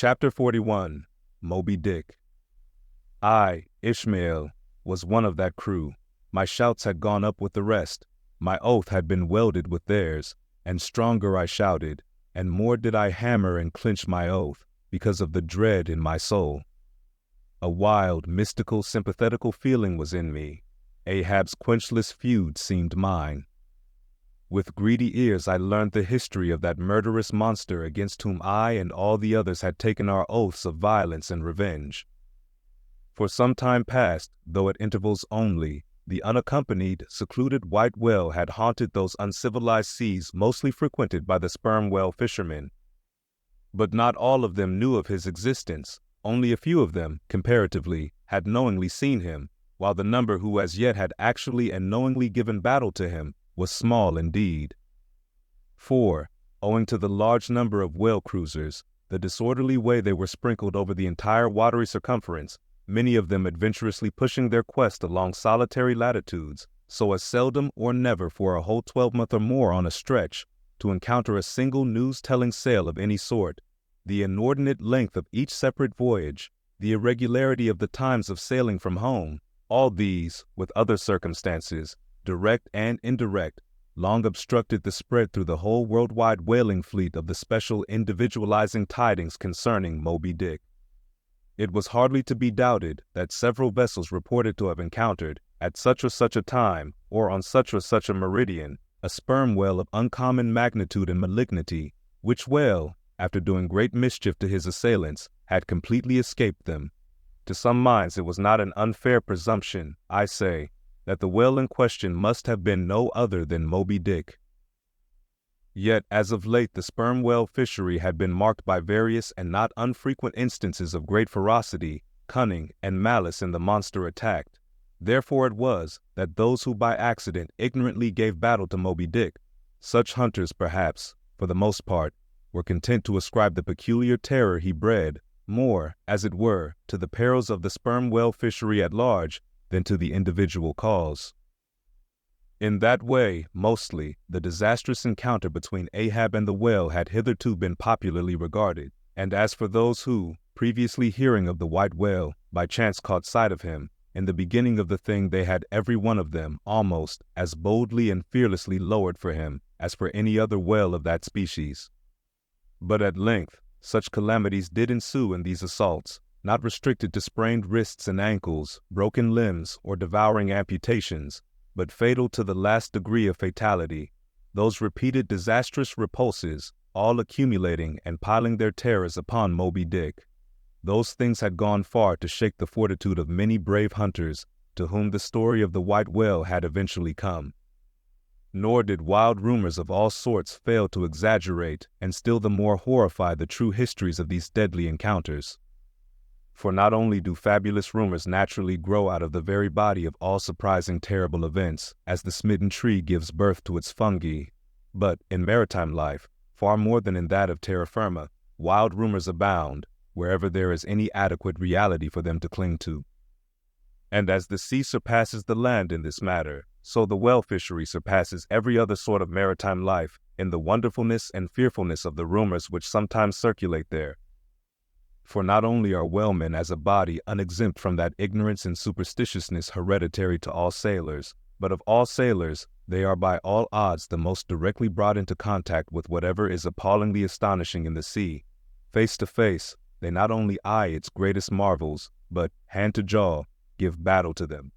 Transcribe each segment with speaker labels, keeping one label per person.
Speaker 1: Chapter 41, Moby Dick. I, Ishmael, was one of that crew. My shouts had gone up with the rest. My oath had been welded with theirs, and stronger I shouted, and more did I hammer and clinch my oath, because of the dread in my soul. A wild, mystical, sympathetical feeling was in me. Ahab's quenchless feud seemed mine. With greedy ears I learned the history of that murderous monster against whom I and all the others had taken our oaths of violence and revenge. For some time past, though at intervals only, the unaccompanied, secluded white whale had haunted those uncivilized seas mostly frequented by the sperm whale fishermen. But not all of them knew of his existence. Only a few of them, comparatively, had knowingly seen him, while the number who as yet had actually and knowingly given battle to him was small indeed. For, owing to the large number of whale cruisers, the disorderly way they were sprinkled over the entire watery circumference, many of them adventurously pushing their quest along solitary latitudes, so as seldom or never for a whole 12-month or more on a stretch, to encounter a single news-telling sail of any sort, the inordinate length of each separate voyage, the irregularity of the times of sailing from home, all these, with other circumstances, direct and indirect, long obstructed the spread through the whole worldwide whaling fleet of the special individualizing tidings concerning Moby Dick. It was hardly to be doubted that several vessels reported to have encountered, at such or such a time, or on such or such a meridian, a sperm whale of uncommon magnitude and malignity, which whale, after doing great mischief to his assailants, had completely escaped them. To some minds it was not an unfair presumption, I say, that the whale in question must have been no other than Moby Dick. Yet as of late the sperm whale fishery had been marked by various and not unfrequent instances of great ferocity, cunning, and malice in the monster attacked. Therefore it was that those who by accident ignorantly gave battle to Moby Dick, such hunters perhaps, for the most part, were content to ascribe the peculiar terror he bred more, as it were, to the perils of the sperm whale fishery at large than to the individual cause. In that way, mostly, the disastrous encounter between Ahab and the whale had hitherto been popularly regarded, and as for those who, previously hearing of the white whale, by chance caught sight of him, in the beginning of the thing they had every one of them, almost, as boldly and fearlessly lowered for him as for any other whale of that species. But at length, such calamities did ensue in these assaults, not restricted to sprained wrists and ankles, broken limbs, or devouring amputations, but fatal to the last degree of fatality, those repeated disastrous repulses, all accumulating and piling their terrors upon Moby Dick. Those things had gone far to shake the fortitude of many brave hunters to whom the story of the white whale had eventually come. Nor did wild rumors of all sorts fail to exaggerate and still the more horrify the true histories of these deadly encounters. For not only do fabulous rumors naturally grow out of the very body of all surprising terrible events, as the smitten tree gives birth to its fungi, but, in maritime life, far more than in that of terra firma, wild rumors abound, wherever there is any adequate reality for them to cling to. And as the sea surpasses the land in this matter, so the whale fishery surpasses every other sort of maritime life in the wonderfulness and fearfulness of the rumors which sometimes circulate there. For not only are whalemen as a body unexempt from that ignorance and superstitiousness hereditary to all sailors, but of all sailors, they are by all odds the most directly brought into contact with whatever is appallingly astonishing in the sea. Face to face, they not only eye its greatest marvels, but, hand to jaw, give battle to them.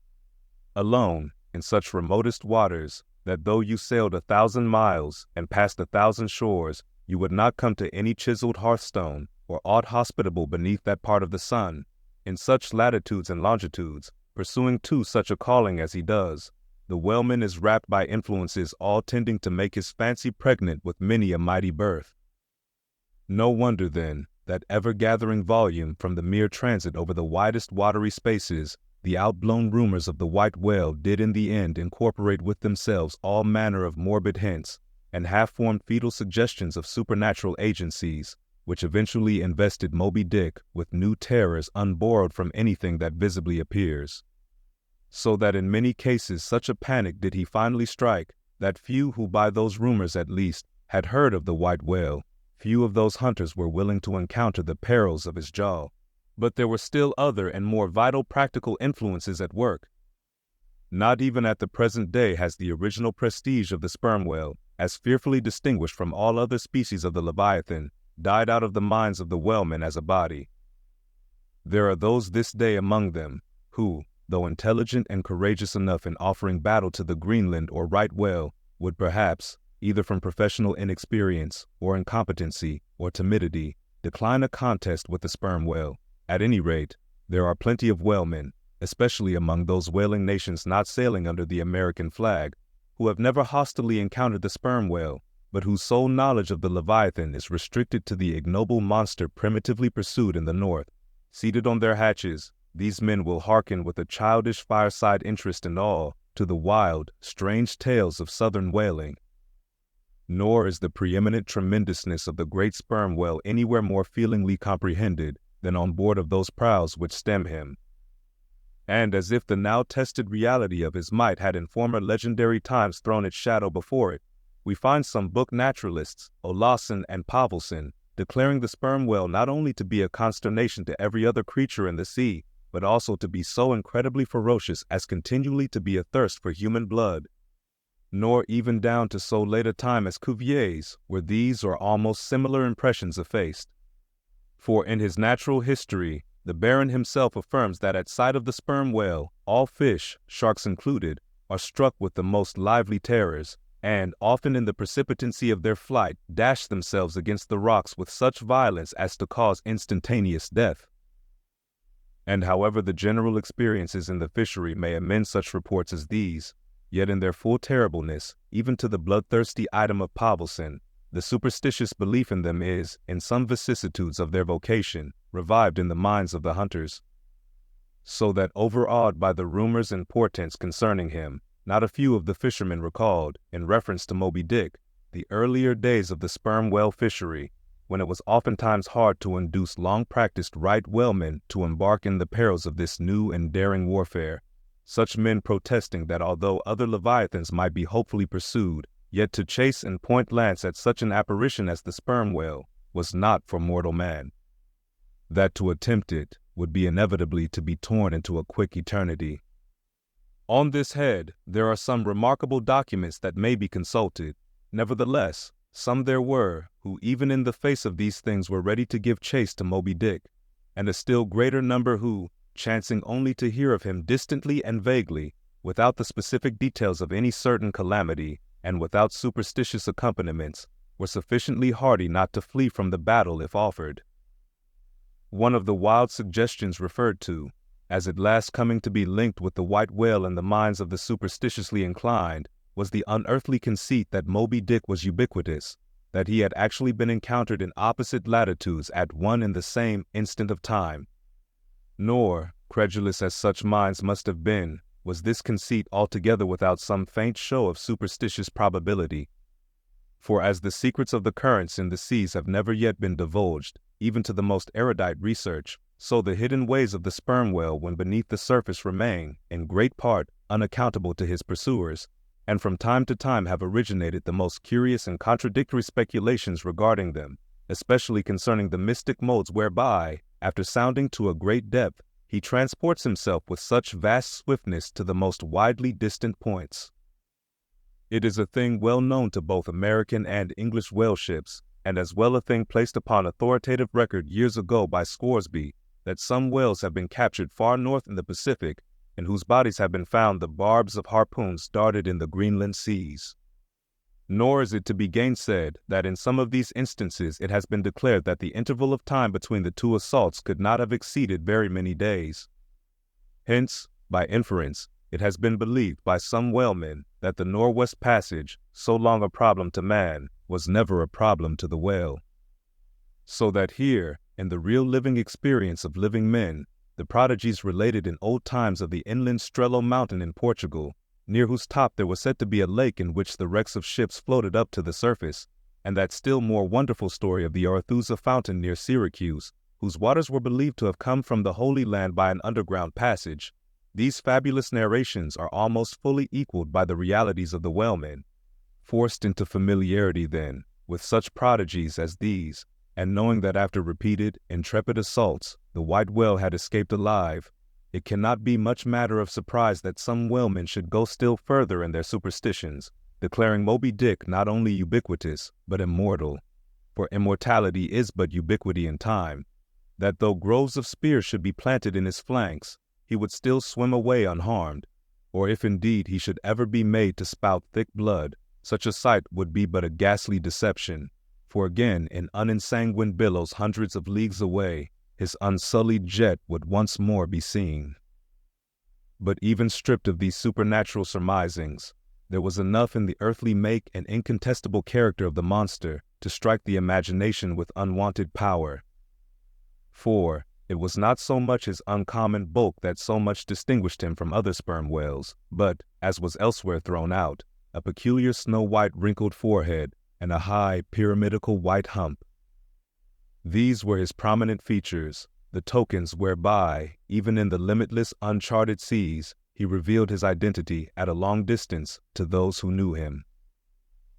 Speaker 1: Alone, in such remotest waters, that though you sailed 1,000 miles and passed 1,000 shores, you would not come to any chiseled hearthstone, or aught hospitable beneath that part of the sun, in such latitudes and longitudes, pursuing too such a calling as he does, the whaleman is wrapped by influences all tending to make his fancy pregnant with many a mighty birth. No wonder, then, that ever-gathering volume from the mere transit over the widest watery spaces, the outblown rumors of the white whale did in the end incorporate with themselves all manner of morbid hints, and half-formed fetal suggestions of supernatural agencies, which eventually invested Moby Dick with new terrors unborrowed from anything that visibly appears. So that in many cases such a panic did he finally strike, that few who by those rumors at least had heard of the white whale, few of those hunters were willing to encounter the perils of his jaw. But there were still other and more vital practical influences at work. Not even at the present day has the original prestige of the sperm whale, as fearfully distinguished from all other species of the Leviathan, died out of the minds of the whalemen as a body. There are those this day among them who, though intelligent and courageous enough in offering battle to the Greenland or right whale, would perhaps, either from professional inexperience or incompetency or timidity, decline a contest with the sperm whale. At any rate, there are plenty of whalemen, especially among those whaling nations not sailing under the American flag, who have never hostilely encountered the sperm whale, but whose sole knowledge of the Leviathan is restricted to the ignoble monster primitively pursued in the north. Seated on their hatches, these men will hearken with a childish fireside interest and awe to the wild, strange tales of southern whaling. Nor is the preeminent tremendousness of the great sperm whale anywhere more feelingly comprehended than on board of those prows which stem him. And as if the now tested reality of his might had in former legendary times thrown its shadow before it, we find some book naturalists, Olassen and Pavelsen, declaring the sperm whale not only to be a consternation to every other creature in the sea, but also to be so incredibly ferocious as continually to be athirst for human blood. Nor even down to so late a time as Cuvier's were these or almost similar impressions effaced. For in his Natural History, the Baron himself affirms that at sight of the sperm whale, all fish, sharks included, are struck with the most lively terrors, and, often in the precipitancy of their flight, dash themselves against the rocks with such violence as to cause instantaneous death. And however the general experiences in the fishery may amend such reports as these, yet in their full terribleness, even to the bloodthirsty item of Pavelsen, the superstitious belief in them is, in some vicissitudes of their vocation, revived in the minds of the hunters. So that overawed by the rumors and portents concerning him, not a few of the fishermen recalled, in reference to Moby Dick, the earlier days of the sperm whale fishery, when it was oftentimes hard to induce long-practiced right whalemen to embark in the perils of this new and daring warfare, such men protesting that although other leviathans might be hopefully pursued, yet to chase and point lance at such an apparition as the sperm whale was not for mortal man. That to attempt it would be inevitably to be torn into a quick eternity. On this head, there are some remarkable documents that may be consulted. Nevertheless, some there were who even in the face of these things were ready to give chase to Moby Dick, and a still greater number who, chancing only to hear of him distantly and vaguely, without the specific details of any certain calamity, and without superstitious accompaniments, were sufficiently hardy not to flee from the battle if offered. One of the wild suggestions referred to, as at last coming to be linked with the white whale in the minds of the superstitiously inclined, was the unearthly conceit that Moby Dick was ubiquitous, that he had actually been encountered in opposite latitudes at one and the same instant of time. Nor, credulous as such minds must have been, was this conceit altogether without some faint show of superstitious probability. For as the secrets of the currents in the seas have never yet been divulged, even to the most erudite research, so the hidden ways of the sperm whale when beneath the surface remain, in great part, unaccountable to his pursuers, and from time to time have originated the most curious and contradictory speculations regarding them, especially concerning the mystic modes whereby, after sounding to a great depth, he transports himself with such vast swiftness to the most widely distant points. It is a thing well known to both American and English whale ships, and as well a thing placed upon authoritative record years ago by Scoresby, that some whales have been captured far north in the Pacific, in whose bodies have been found the barbs of harpoons darted in the Greenland seas. Nor is it to be gainsaid that in some of these instances it has been declared that the interval of time between the two assaults could not have exceeded very many days. Hence, by inference, it has been believed by some whalemen that the Northwest Passage, so long a problem to man, was never a problem to the whale. So that here, in the real living experience of living men, the prodigies related in old times of the inland Strelo Mountain in Portugal, near whose top there was said to be a lake in which the wrecks of ships floated up to the surface, and that still more wonderful story of the Arethusa Fountain near Syracuse, whose waters were believed to have come from the Holy Land by an underground passage, these fabulous narrations are almost fully equaled by the realities of the whalemen. Forced into familiarity, then, with such prodigies as these, and knowing that after repeated, intrepid assaults, the white whale had escaped alive, it cannot be much matter of surprise that some whalemen should go still further in their superstitions, declaring Moby Dick not only ubiquitous, but immortal. For immortality is but ubiquity in time, that though groves of spears should be planted in his flanks, he would still swim away unharmed, or if indeed he should ever be made to spout thick blood, such a sight would be but a ghastly deception, for again in unensanguined billows hundreds of leagues away, his unsullied jet would once more be seen. But even stripped of these supernatural surmisings, there was enough in the earthly make and incontestable character of the monster to strike the imagination with unwonted power. For it was not so much his uncommon bulk that so much distinguished him from other sperm whales, but, as was elsewhere thrown out, a peculiar snow-white wrinkled forehead and a high, pyramidical white hump. These were his prominent features, the tokens whereby, even in the limitless, uncharted seas, he revealed his identity at a long distance to those who knew him.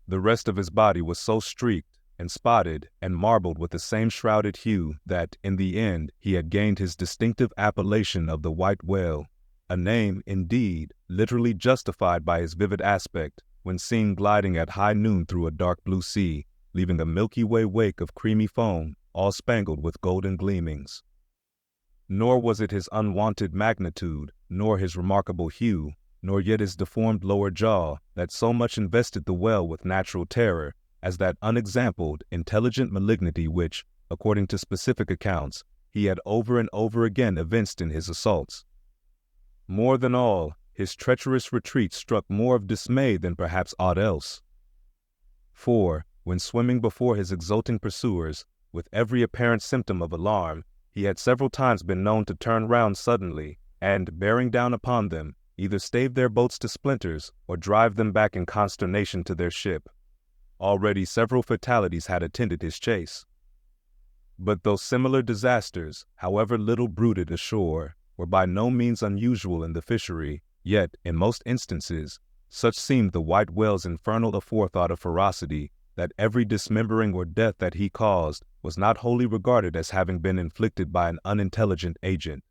Speaker 1: The rest of his body was so streaked and spotted and marbled with the same shrouded hue that, in the end, he had gained his distinctive appellation of the white whale, a name, indeed, literally justified by his vivid aspect when seen gliding at high noon through a dark blue sea, leaving a Milky Way wake of creamy foam, all spangled with golden gleamings. Nor was it his unwonted magnitude, nor his remarkable hue, nor yet his deformed lower jaw, that so much invested the whale with natural terror, as that unexampled, intelligent malignity which, according to specific accounts, he had over and over again evinced in his assaults. More than all, his treacherous retreat struck more of dismay than perhaps aught else. For, when swimming before his exulting pursuers, with every apparent symptom of alarm, he had several times been known to turn round suddenly, and, bearing down upon them, either stave their boats to splinters or drive them back in consternation to their ship. Already several fatalities had attended his chase. But those similar disasters, however little bruited ashore, were by no means unusual in the fishery, yet, in most instances, such seemed the white whale's infernal aforethought of ferocity, that every dismembering or death that he caused was not wholly regarded as having been inflicted by an unintelligent agent.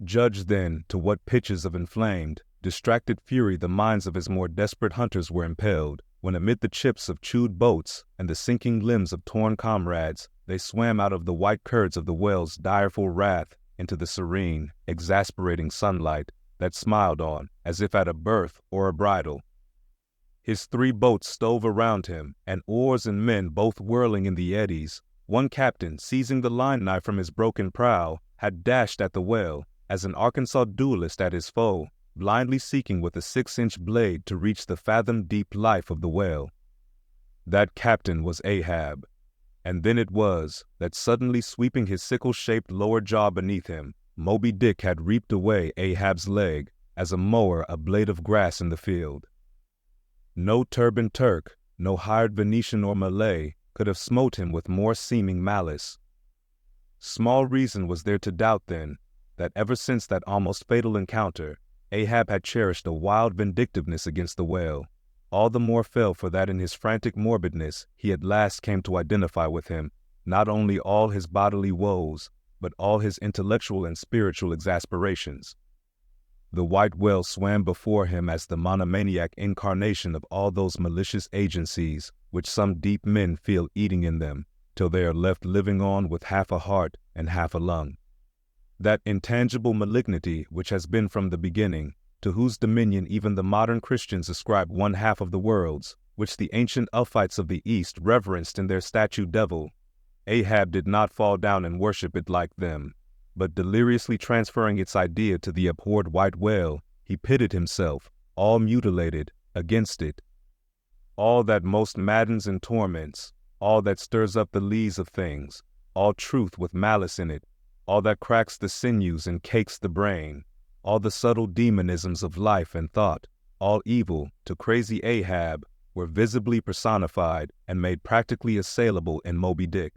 Speaker 1: Judge, then, to what pitches of inflamed, distracted fury the minds of his more desperate hunters were impelled, when amid the chips of chewed boats and the sinking limbs of torn comrades, they swam out of the white curds of the whale's direful wrath into the serene, exasperating sunlight that smiled on, as if at a birth or a bridal. His 3 boats stove around him, and oars and men both whirling in the eddies. One captain, seizing the line knife from his broken prow, had dashed at the whale, as an Arkansas duelist at his foe, blindly seeking with a 6-inch blade to reach the fathom-deep life of the whale. That captain was Ahab, and then it was that suddenly sweeping his sickle-shaped lower jaw beneath him, Moby Dick had reaped away Ahab's leg, as a mower a blade of grass in the field. No turbaned Turk, no hired Venetian or Malay, could have smote him with more seeming malice. Small reason was there to doubt, then, that ever since that almost fatal encounter, Ahab had cherished a wild vindictiveness against the whale, all the more fell for that in his frantic morbidness he at last came to identify with him not only all his bodily woes, but all his intellectual and spiritual exasperations. The white whale swam before him as the monomaniac incarnation of all those malicious agencies which some deep men feel eating in them, till they are left living on with half a heart and half a lung. That intangible malignity which has been from the beginning, to whose dominion even the modern Christians ascribe 1/2 of the world's, which the ancient Uphites of the East reverenced in their statue devil, Ahab did not fall down and worship it like them, but deliriously transferring its idea to the abhorred white whale, he pitted himself, all mutilated, against it. All that most maddens and torments, all that stirs up the lees of things, all truth with malice in it, all that cracks the sinews and cakes the brain, all the subtle demonisms of life and thought, all evil, to crazy Ahab, were visibly personified and made practically assailable in Moby Dick.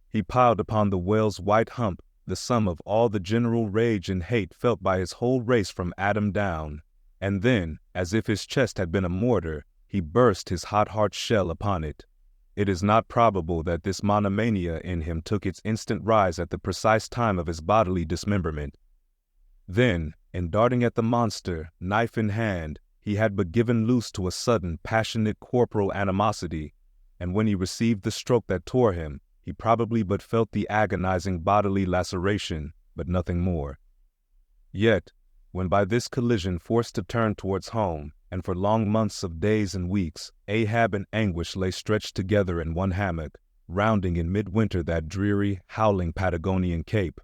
Speaker 1: He piled upon the whale's white hump the sum of all the general rage and hate felt by his whole race from Adam down, and then, as if his chest had been a mortar, he burst his hot heart shell upon it. It is not probable that this monomania in him took its instant rise at the precise time of his bodily dismemberment. Then, in darting at the monster, knife in hand, he had but given loose to a sudden, passionate corporal animosity, and when he received the stroke that tore him, he probably but felt the agonizing bodily laceration, but nothing more. Yet, when by this collision forced to turn towards home, and for long months of days and weeks, Ahab and anguish lay stretched together in one hammock, rounding in midwinter that dreary, howling Patagonian cape,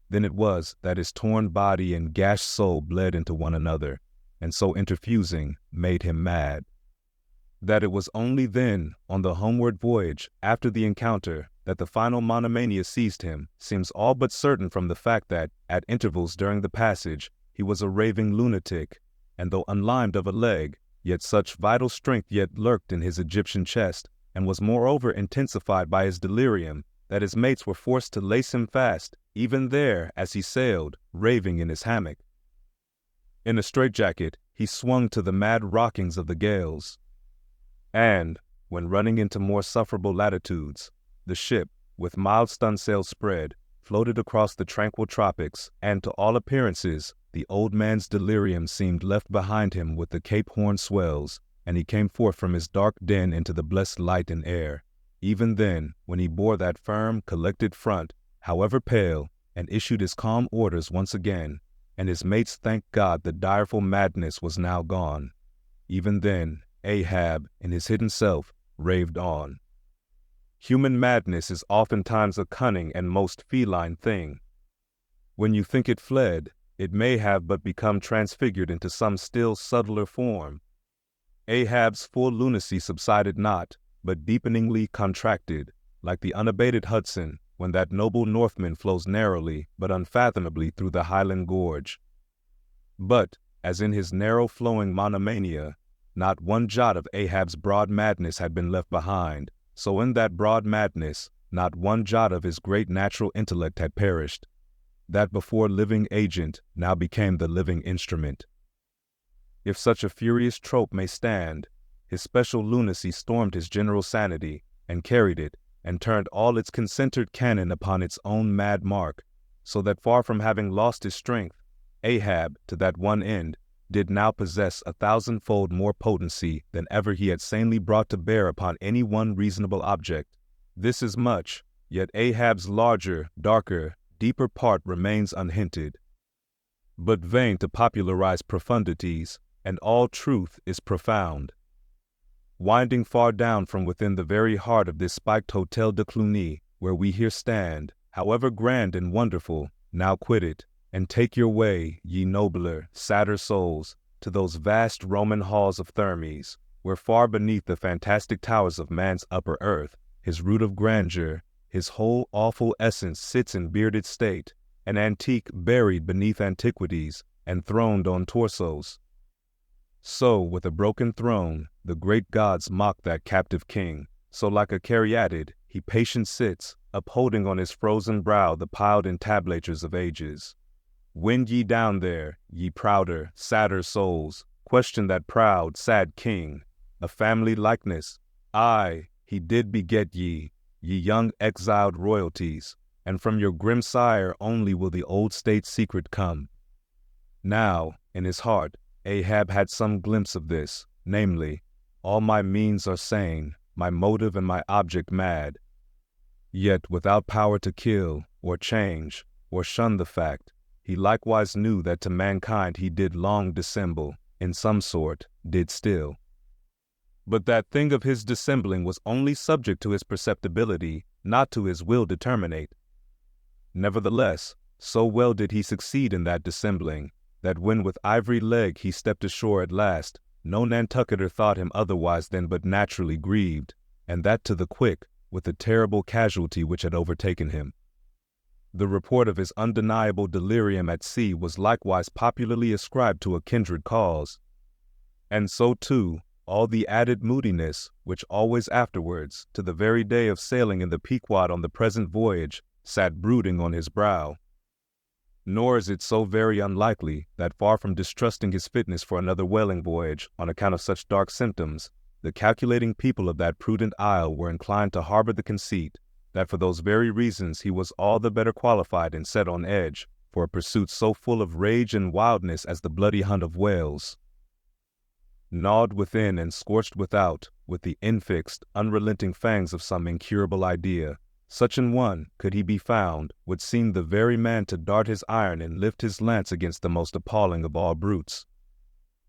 Speaker 1: then it was that his torn body and gashed soul bled into one another, and so interfusing, made him mad. That it was only then, on the homeward voyage, after the encounter, that the final monomania seized him, seems all but certain from the fact that, at intervals during the passage, he was a raving lunatic, and though unlimed of a leg, yet such vital strength yet lurked in his Egyptian chest, and was moreover intensified by his delirium, that his mates were forced to lace him fast, even there as he sailed, raving in his hammock. In a straitjacket, he swung to the mad rockings of the gales. And, when running into more sufferable latitudes, the ship, with mild stunsail spread, floated across the tranquil tropics, and to all appearances, the old man's delirium seemed left behind him with the Cape Horn swells, and he came forth from his dark den into the blessed light and air. Even then, when he bore that firm, collected front, however pale, and issued his calm orders once again, and his mates thanked God the direful madness was now gone. Even then, Ahab, in his hidden self, raved on. Human madness is oftentimes a cunning and most feline thing. When you think it fled, it may have but become transfigured into some still subtler form. Ahab's full lunacy subsided not, but deepeningly contracted, like the unabated Hudson, when that noble Northman flows narrowly but unfathomably through the Highland gorge. But, as in his narrow-flowing monomania, not one jot of Ahab's broad madness had been left behind, so in that broad madness, not one jot of his great natural intellect had perished. That before living agent now became the living instrument. If such a furious trope may stand, his special lunacy stormed his general sanity, and carried it, and turned all its concentred cannon upon its own mad mark, so that far from having lost his strength, Ahab, to that one end, did now possess 1,000-fold more potency than ever he had sanely brought to bear upon any one reasonable object. This is much, yet Ahab's larger, darker, deeper part remains unhinted. But vain to popularize profundities, and all truth is profound. Winding far down from within the very heart of this spiked Hotel de Cluny, where we here stand, however grand and wonderful, now quit it, and take your way, ye nobler, sadder souls, to those vast Roman halls of Thermes, where far beneath the fantastic towers of man's upper earth, his root of grandeur, his whole awful essence sits in bearded state, an antique buried beneath antiquities, and throned on torsos. So, with a broken throne, the great gods mock that captive king, so like a caryatid, he patient sits, upholding on his frozen brow the piled entablatures of ages. Wend ye down there, ye prouder, sadder souls, question that proud, sad king, a family likeness. Aye, he did beget ye, ye young exiled royalties, and from your grim sire only will the old state's secret come. Now, in his heart, Ahab had some glimpse of this, namely, all my means are sane, my motive and my object mad. Yet without power to kill, or change, or shun the fact, he likewise knew that to mankind he did long dissemble, in some sort, did still. But that thing of his dissembling was only subject to his perceptibility, not to his will determinate. Nevertheless, so well did he succeed in that dissembling, that when with ivory leg he stepped ashore at last, no Nantucketer thought him otherwise than but naturally grieved, and that to the quick, with the terrible casualty which had overtaken him. The report of his undeniable delirium at sea was likewise popularly ascribed to a kindred cause. And so, too, all the added moodiness, which always afterwards, to the very day of sailing in the Pequod on the present voyage, sat brooding on his brow. Nor is it so very unlikely that far from distrusting his fitness for another whaling voyage on account of such dark symptoms, the calculating people of that prudent isle were inclined to harbor the conceit that for those very reasons he was all the better qualified and set on edge for a pursuit so full of rage and wildness as the bloody hunt of whales. Gnawed within and scorched without with the infixed, unrelenting fangs of some incurable idea, such an one, could he be found, would seem the very man to dart his iron and lift his lance against the most appalling of all brutes.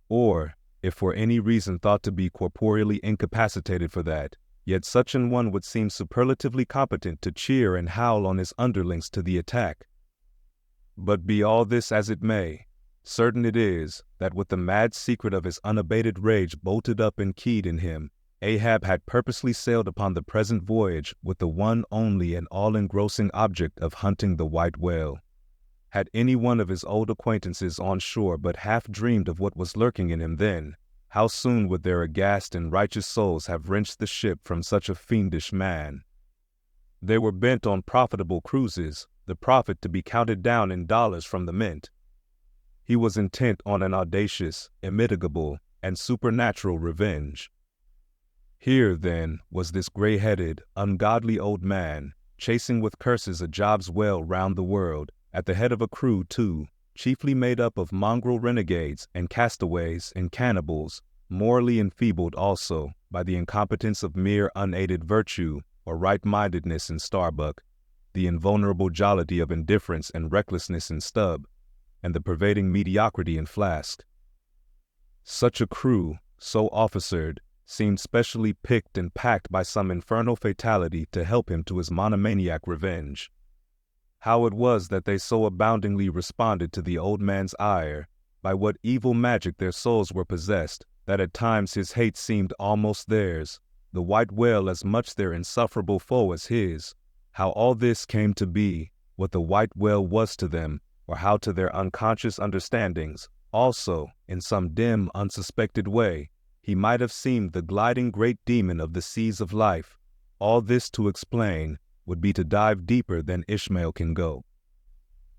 Speaker 1: Or, if for any reason thought to be corporeally incapacitated for that, yet such an one would seem superlatively competent to cheer and howl on his underlings to the attack. But be all this as it may, certain it is that with the mad secret of his unabated rage bolted up and keyed in him, Ahab had purposely sailed upon the present voyage with the one only and all-engrossing object of hunting the white whale. Had any one of his old acquaintances on shore but half dreamed of what was lurking in him then, how soon would their aghast and righteous souls have wrenched the ship from such a fiendish man? They were bent on profitable cruises, the profit to be counted down in dollars from the mint. He was intent on an audacious, immitigable, and supernatural revenge. Here, then, was this gray-headed, ungodly old man, chasing with curses a job's well round the world, at the head of a crew, too, chiefly made up of mongrel renegades and castaways and cannibals, morally enfeebled also by the incompetence of mere unaided virtue or right-mindedness in Starbuck, the invulnerable jollity of indifference and recklessness in Stubb, and the pervading mediocrity in Flask. Such a crew, so officered, seemed specially picked and packed by some infernal fatality to help him to his monomaniac revenge. How it was that they so aboundingly responded to the old man's ire, by what evil magic their souls were possessed, that at times his hate seemed almost theirs, the white whale as much their insufferable foe as his, how all this came to be, what the white whale was to them, or how to their unconscious understandings, also, in some dim, unsuspected way, he might have seemed the gliding great demon of the seas of life, all this to explain would be to dive deeper than Ishmael can go.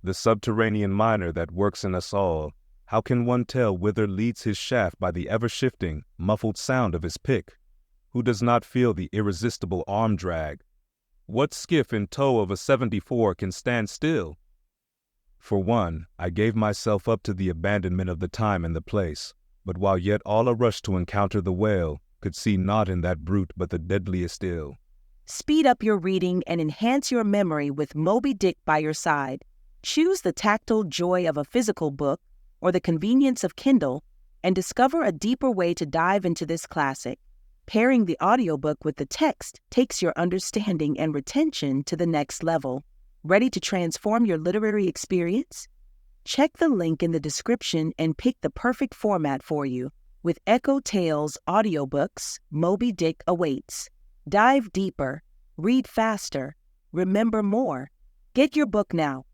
Speaker 1: The subterranean miner that works in us all, how can one tell whither leads his shaft by the ever-shifting, muffled sound of his pick? Who does not feel the irresistible arm drag? What skiff in tow of a 74 can stand still? For one, I gave myself up to the abandonment of the time and the place, but while yet all a rush to encounter the whale, could see naught in that brute but the deadliest ill.
Speaker 2: Speed up your reading and enhance your memory with Moby Dick by your side. Choose the tactile joy of a physical book or the convenience of Kindle and discover a deeper way to dive into this classic. Pairing the audiobook with the text takes your understanding and retention to the next level. Ready to transform your literary experience? Check the link in the description and pick the perfect format for you. With EchoTales Audiobooks, Moby Dick awaits. Dive deeper, read faster, remember more. Get your book now.